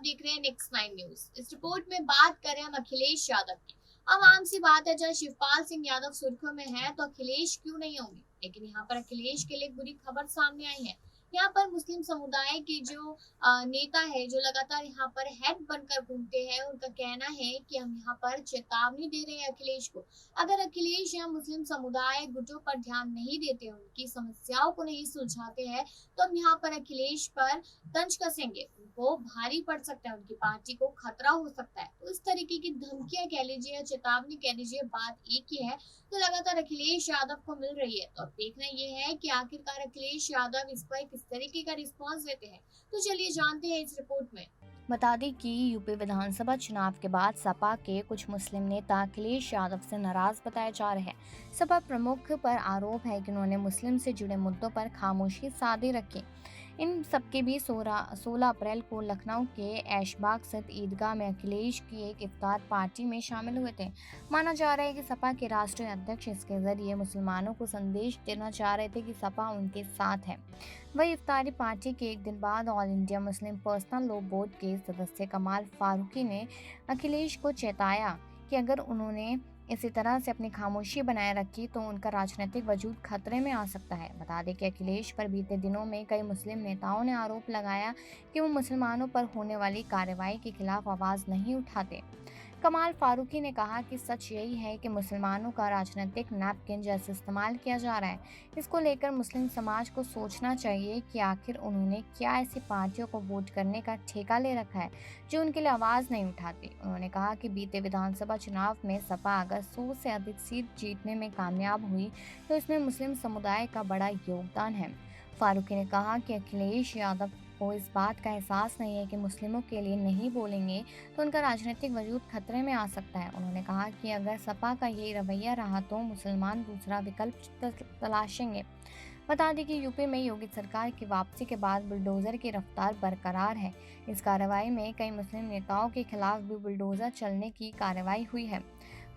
देख रहे हैं नेक्स्ट 9 न्यूज। इस रिपोर्ट में बात करें हम अखिलेश यादव की। अब आम सी बात है, जब शिवपाल सिंह यादव सुर्खियों में है तो अखिलेश क्यों नहीं होंगे। लेकिन यहाँ पर अखिलेश के लिए एक बुरी खबर सामने आई है। यहाँ पर मुस्लिम समुदाय के जो नेता है, जो लगातार यहाँ पर हेड बनकर घूमते हैं, उनका कहना है कि हम यहाँ पर चेतावनी दे रहे हैं अखिलेश को। अगर अखिलेश यहाँ मुस्लिम समुदाय गुटों पर ध्यान नहीं देते, उनकी समस्याओं को नहीं सुलझाते हैं, तो हम यहाँ पर अखिलेश पर तंज कसेंगे, उनको भारी पड़ सकता है, उनकी पार्टी को खतरा हो सकता है। तो इस तरीके की धमकियां कह लीजिए या चेतावनी कह लीजिए, बात एक ही है, तो लगातार अखिलेश यादव को मिल रही है। तो अब देखना ये है कि आखिरकार अखिलेश यादव इस पर किस तरीके का रिस्पॉन्स देते हैं। तो चलिए जानते हैं इस रिपोर्ट में। बता दें कि यूपी विधानसभा चुनाव के बाद सपा के कुछ मुस्लिम नेता अखिलेश यादव से नाराज बताए जा रहे हैं। सपा प्रमुख पर आरोप है कि उन्होंने मुस्लिम से जुड़े मुद्दों पर खामोशी साधे रखी। इन सबके बीच 16 अप्रैल को लखनऊ के ऐशबाग स्थित ईदगाह में अखिलेश की एक इफ्तार पार्टी में शामिल हुए थे। माना जा रहा है कि सपा के राष्ट्रीय अध्यक्ष इसके जरिए मुसलमानों को संदेश देना चाह रहे थे कि सपा उनके साथ है। वही इफ्तारी पार्टी के एक दिन बाद all India Muslim personal law board के सदस्य कमाल फारूकी ने अखिलेश को चेताया कि अगर उन्होंने इसी तरह से अपनी खामोशी बनाए रखी तो उनका राजनीतिक वजूद खतरे में आ सकता है। बता दें कि अखिलेश पर बीते दिनों में कई मुस्लिम नेताओं ने आरोप लगाया कि वो मुसलमानों पर होने वाली कार्रवाई के खिलाफ आवाज नहीं उठाते। कमाल फारूकी ने कहा कि सच यही है कि मुसलमानों का राजनीतिक नैपकिन जैसे इस्तेमाल किया जा रहा है। इसको लेकर मुस्लिम समाज को सोचना चाहिए कि आखिर उन्होंने क्या ऐसी पार्टियों को वोट करने का ठेका ले रखा है जो उनके लिए आवाज़ नहीं उठाती। उन्होंने कहा कि बीते विधानसभा चुनाव में सपा अगर 100 से अधिक सीट जीतने में कामयाब हुई तो इसमें मुस्लिम समुदाय का बड़ा योगदान है। फारूकी ने कहा कि अखिलेश यादव को इस बात का एहसास नहीं है कि मुस्लिमों के लिए नहीं बोलेंगे तो उनका राजनीतिक वजूद खतरे में आ सकता है। उन्होंने कहा कि अगर सपा का यही रवैया रहा तो मुसलमान दूसरा विकल्प तलाशेंगे। बता दें कि यूपी में योगी सरकार की वापसी के बाद बुलडोजर की रफ्तार बरकरार है। इस कार्रवाई में कई मुस्लिम नेताओं के खिलाफ भी बुलडोजर चलने की कार्रवाई हुई है।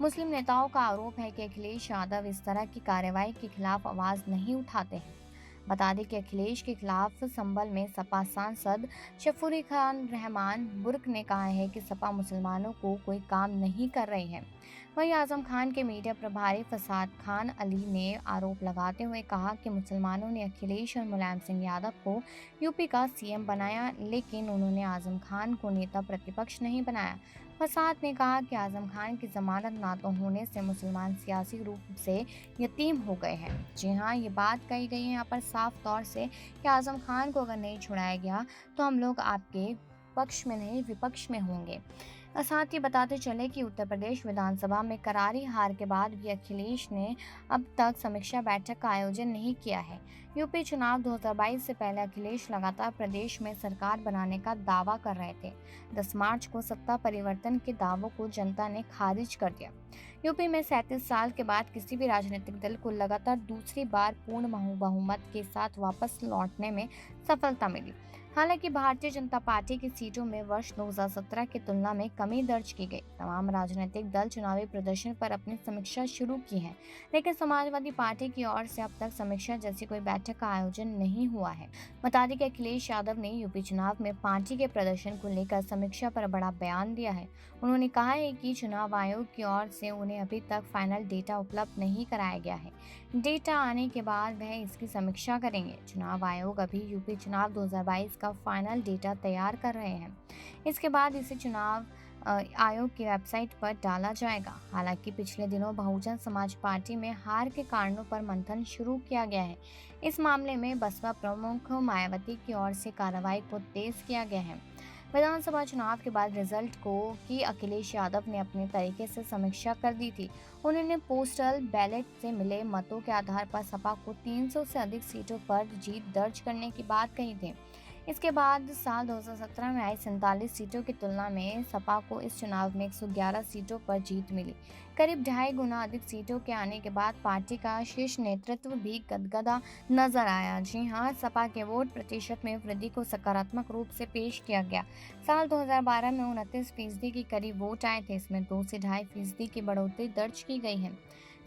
मुस्लिम नेताओं का आरोप है कि अखिलेश यादव इस तरह की कार्रवाई के खिलाफ आवाज नहीं उठाते हैं। बता दें कि अखिलेश के खिलाफ संभल में सपा सांसद शफूरी खान रहमान बुर्क ने कहा है कि सपा मुसलमानों को कोई काम नहीं कर रही है। वहीं आजम खान के मीडिया प्रभारी फसाद खान अली ने आरोप लगाते हुए कहा कि मुसलमानों ने अखिलेश और मुलायम सिंह यादव को यूपी का सीएम बनाया, लेकिन उन्होंने आजम खान को नेता प्रतिपक्ष नहीं बनाया। फसाद ने कहा कि आजम खान की जमानत ना तो होने से मुसलमान सियासी रूप से यतीम हो गए हैं। जी हाँ, ये बात कही गई है यहाँ पर साफ तौर से कि आजम खान को अगर नहीं छुड़ाया गया तो हम लोग आपके पक्ष में नहीं विपक्ष में होंगे। साथ ही बताते चले कि उत्तर प्रदेश विधानसभा में करारी हार के बाद भी अखिलेश ने अब तक समीक्षा बैठक का आयोजन नहीं किया है। यूपी चुनाव 2022 से पहले अखिलेश लगातार प्रदेश में सरकार बनाने का दावा कर रहे थे। 10 मार्च को सत्ता परिवर्तन के दावों को जनता ने खारिज कर दिया। यूपी में 37 साल के बाद किसी भी राजनीतिक दल को लगातार दूसरी बार पूर्ण बहुमत के साथ वापस लौटने में सफलता मिली। हालांकि भारतीय जनता पार्टी की सीटों में वर्ष 2017 की तुलना में कमी दर्ज की गई। तमाम राजनीतिक दल चुनावी प्रदर्शन पर अपनी समीक्षा शुरू की है, लेकिन समाजवादी पार्टी की ओर से अब तक समीक्षा जैसी कोई बैठक का आयोजन नहीं हुआ है। बता दें कि अखिलेश यादव ने यूपी चुनाव में पार्टी के प्रदर्शन को लेकर समीक्षा पर बड़ा बयान दिया है। उन्होंने कहा है कि चुनाव आयोग की ओर से उन्हें अभी तक फाइनल डेटा उपलब्ध नहीं कराया गया है। डेटा आने के बाद वह इसकी समीक्षा करेंगे। चुनाव आयोग अभी यूपी चुनाव 2022 का फाइनल डेटा तैयार कर रहे हैं। इसके बाद इसे चुनाव आयोग की वेबसाइट पर डाला जाएगा। हालांकि पिछले दिनों बहुजन समाज पार्टी में हार के कारणों पर मंथन शुरू किया गया है। इस मामले में बसपा प्रमुख मायावती की ओर से कार्रवाई को तेज किया गया है। विधानसभा चुनाव के बाद रिजल्ट की अखिलेश यादव ने अपने तरीके से समीक्षा कर दी थी। उन्होंने पोस्टल बैलेट से मिले मतों के आधार पर सपा को 300 से अधिक सीटों पर जीत दर्ज करने की बात कही थी। इसके बाद साल 2017 में आई 47 सीटों की तुलना में सपा को इस चुनाव में 111 सीटों पर जीत मिली। करीब 2.5 गुना अधिक सीटों के आने के बाद पार्टी का शीर्ष नेतृत्व भी गदगदा नजर आया। जी हाँ, सपा के वोट प्रतिशत में वृद्धि को सकारात्मक रूप से पेश किया गया। साल 2012 में 29% के करीब वोट आए थे। इसमें 2 से 2.5% की बढ़ोतरी दर्ज की गई है।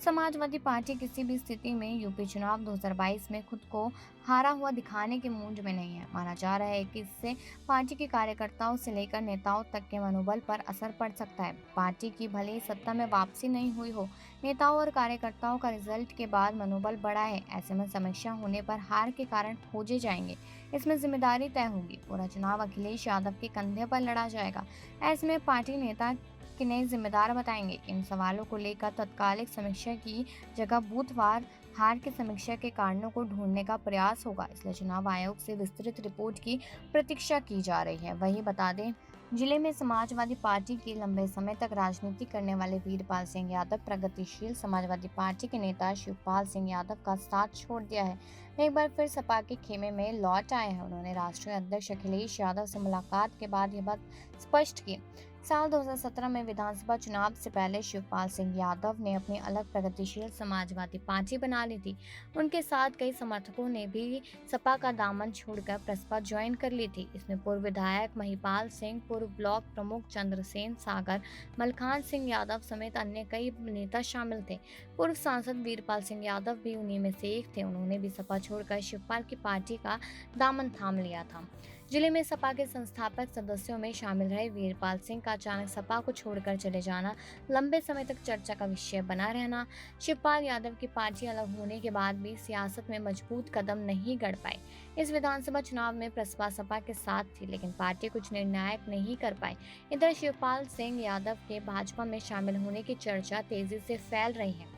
समाजवादी पार्टी किसी भी स्थिति में यूपी चुनाव 2022 में खुद को हारा हुआ दिखाने के मूड में नहीं है। माना जा रहा है कि इससे पार्टी के कार्यकर्ताओं से लेकर नेताओं तक के मनोबल पर असर पड़ सकता है। पार्टी की भले ही सत्ता में वापसी नहीं हुई हो, नेताओं और कार्यकर्ताओं का रिजल्ट के बाद मनोबल बढ़ा है। ऐसे में समीक्षा होने पर हार के कारण खोजे जाएंगे। इसमें जिम्मेदारी तय होगी। पूरा चुनाव अखिलेश यादव के कंधे पर लड़ा जाएगा। ऐसे में पार्टी नेता किन्हें जिम्मेदार बताएंगे। इन सवालों को लेकर तत्कालिक समीक्षा की जगह बूथवार हार की समीक्षा के कारणों को ढूंढने का प्रयास होगा। इसलिए चुनाव आयोग से विस्तृत रिपोर्ट की प्रतीक्षा की जा रही है। वहीं बता दें, जिले में समाजवादी पार्टी के लंबे समय तक राजनीति करने वाले वीरपाल सिंह यादव प्रगतिशील समाजवादी पार्टी के नेता शिवपाल सिंह यादव का साथ छोड़ दिया है। एक बार फिर सपा के खेमे में लौट आए हैं। उन्होंने राष्ट्रीय अध्यक्ष अखिलेश यादव से मुलाकात के बाद यह बात स्पष्ट की। साल 2017 में विधानसभा चुनाव से पहले शिवपाल सिंह यादव ने अपनी अलग प्रगतिशील समाजवादी पार्टी बना ली थी। उनके साथ कई समर्थकों ने भी सपा का दामन छोड़कर प्रसपा ज्वाइन कर ली थी। इसमें पूर्व विधायक महिपाल सिंह, पूर्व ब्लॉक प्रमुख चंद्रसेन सागर, मलखान सिंह यादव समेत अन्य कई नेता शामिल थे। पूर्व सांसद वीरपाल सिंह यादव भी उन्हीं में से एक थे। उन्होंने भी सपा छोड़कर शिवपाल की पार्टी का दामन थाम लिया था। जिले में सपा के संस्थापक सदस्यों में शामिल रहे वीरपाल सिंह का अचानक सपा को छोड़कर चले जाना, लंबे समय तक चर्चा का विषय बना रहना। शिवपाल यादव की पार्टी अलग होने के बाद भी सियासत में मजबूत कदम नहीं गढ़ पाई। इस विधानसभा चुनाव में प्रसपा सपा के साथ थी, लेकिन पार्टी कुछ निर्णायक नहीं कर पाई। इधर शिवपाल सिंह यादव के भाजपा में शामिल होने की चर्चा तेजी से फैल रही है।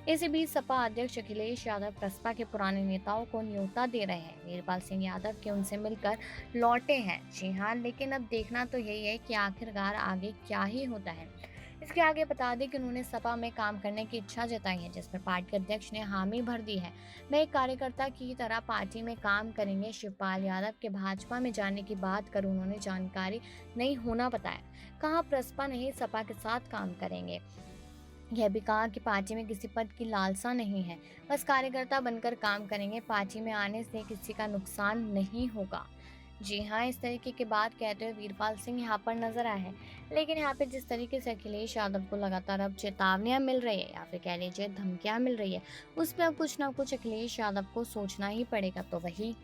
इसी बीच सपा अध्यक्ष अखिलेश यादव प्रसपा के पुराने नेताओं को न्योता दे रहे हैं। वीरपाल सिंह यादव के उनसे मिलकर लौटे हैं। जी हाँ, लेकिन अब देखना तो यही है कि आखिरकार आगे क्या ही होता है। इसके आगे बता दें कि उन्होंने सपा में काम करने की इच्छा जताई है, जिस पर पार्टी अध्यक्ष ने हामी भर दी है। वे एक कार्यकर्ता की तरह पार्टी में काम करेंगे। शिवपाल यादव के भाजपा में जाने की बात कर उन्होंने जानकारी नहीं होना बताया। कहा प्रसपा नहीं सपा के साथ काम करेंगे। यह भी कहा कि पार्टी में किसी पद की लालसा नहीं है, बस कार्यकर्ता बनकर काम करेंगे। पार्टी में आने से किसी का नुकसान नहीं होगा। जी हाँ, इस तरीके की बात कहते हुए वीरपाल सिंह यहाँ पर नजर आए हैं। लेकिन यहाँ पे जिस तरीके से अखिलेश यादव को लगातार अब चेतावनियां मिल रही है या फिर कह लीजिए धमकियां मिल रही है, उस पर अब कुछ ना कुछ अखिलेश यादव को सोचना ही पड़ेगा। तो वही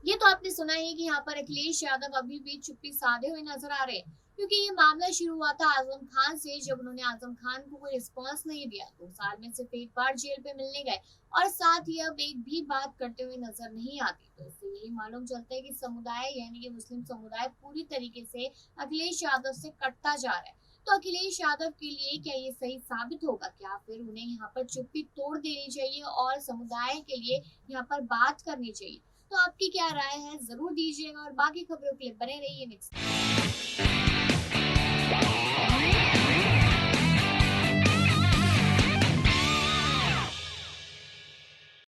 ये तो आपने सुना ही कि यहाँ पर अखिलेश यादव अभी भी चुप्पी साधे हुए नजर आ रहे हैं, क्योंकि ये मामला शुरू हुआ था आजम खान से, जब उन्होंने आजम खान को कोई रिस्पांस नहीं दिया। 2 साल में सिर्फ एक बार जेल पे मिलने गए और साथ ही अब एक भी बात करते हुए नजर नहीं आती। तो इससे यही मालूम चलता है कि समुदाय यानी कि मुस्लिम समुदाय पूरी तरीके से अखिलेश यादव से कटता जा रहा है। तो अखिलेश यादव के लिए क्या ये सही साबित होगा? क्या फिर उन्हें यहाँ पर चुप्पी तोड़ देनी चाहिए और समुदाय के लिए यहाँ पर बात करनी चाहिए? तो आपकी क्या राय है, जरूर दीजिएगा और बाकी खबरों के लिए बने रहिए नेक्स्ट।